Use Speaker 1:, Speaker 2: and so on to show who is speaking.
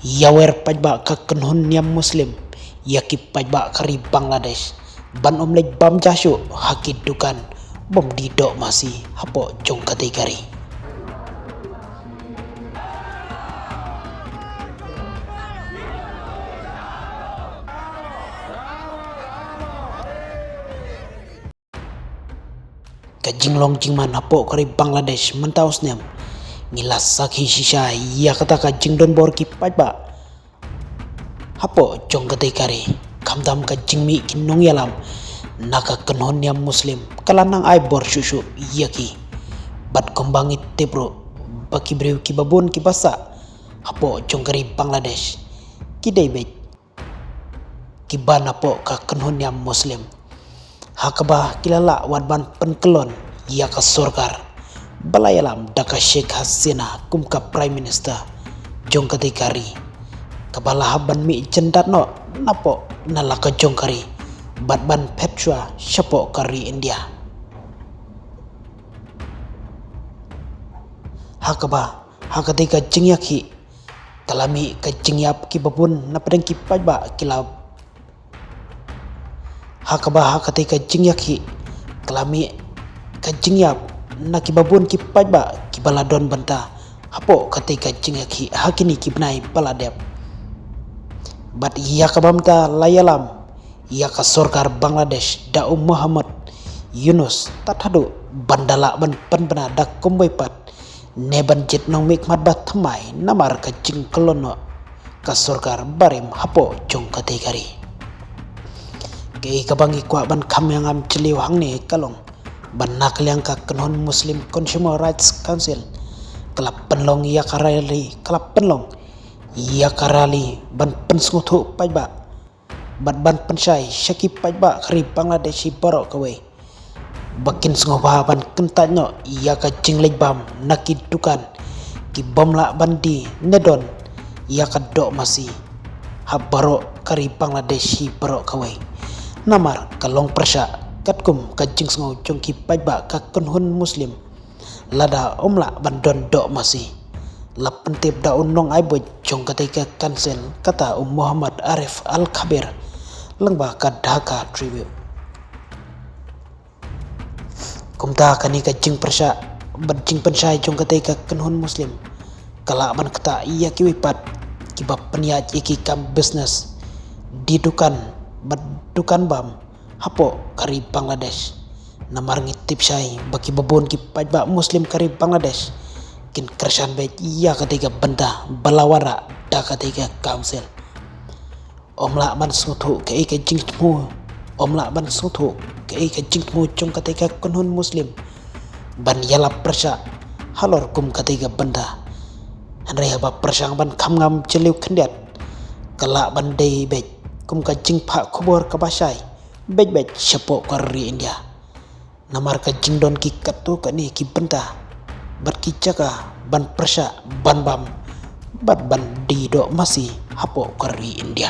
Speaker 1: yawer pajba ka kenhun niam muslim yaki pajba kari Bangladesh ban omlek bam jasho hakit dukan bom didok masih hapo jong kategori kajinglong jingman hapo kari Bangladesh mentaus niam ngilas sakhi shisha ya kata kajing don bor ki pajba hapo jong kategori kamdam kajingmi kinong yalam naka kenhon niam muslim kalanang ay bor shushu yaki bat kombangit tebro baki brew ki babon ki basa hapo jong kari Bangladesh kidai bet kiban hapo ka kenhon niam muslim hakaba kilala wadban penkelon ya ka sorkar balayalam daka Sheikh Hasina kumka Prime Minister jong kategori kabala haban mi jendat no napo nalaka jong kari batban Petra syapo kari India hakaba hakatika jingyaki kalami ka jingyap ki babun napadang ki pajba kilab hakaba hakatika jingyaki kalami ka jingyap nakibabun ki pajba ki baladon banta hapo katika jingyaki hakini ki benai baladep bat iya kabamta layalam iya ka sorkar Bangladesh da'u Muhammad Yunus tathadu bandala ban penbena dak kumbai pat neban jet nong mikmat bat thamai namar ka jing kelono ka sorkar barim hapo jong kategori kei kabangi kwa ban kamyangam celiu hangne kalong ban nakliang ka kenhon Muslim Consumer Rights Council kelap penlong iya karali kelap penlong iya karali ban pensngutu pajba bat ban pensai syaki pajba kari Bangladeshi borok kawe bakin sengoba ban kentanyo iya ka jinglek bam nakid dukan ki bomla bandi nedon iya ka dok masih habaro kari Bangladeshi borok kawe namar kalong persya katkum ka jing sengo jongki pajba ka kenhun muslim lada omla bandon dok masih lap pentip da unong aibo jong katika kansel kata Muhammad Arif Al-Khabir lengba ka Dhaka Tribute kumta kani ka jing persya berjing pensai jong katika kenhun muslim kala ban kata iya kiwipat kibab peniat iki kam business di dukan dukan bam hapo kari Bangladesh namar ngitip syai baki babon ki pajba muslim kari Bangladesh kin kersan bet iya ketika benda balawara da ketika council omla ban sutu ke ike jingmu omla ban sutu ke ike jingmu jong ketika kenhun muslim ban yala persya halor kum ketika benda andre haba persang ban kamngam celiu kendiat kala ban dei bet kum ka jing pak kubor ka basai bet syapo kari India namar ka jingdon ki katu kani ki benda bat ki jaga ban persya ban bam bat ban di do masih hapo kari India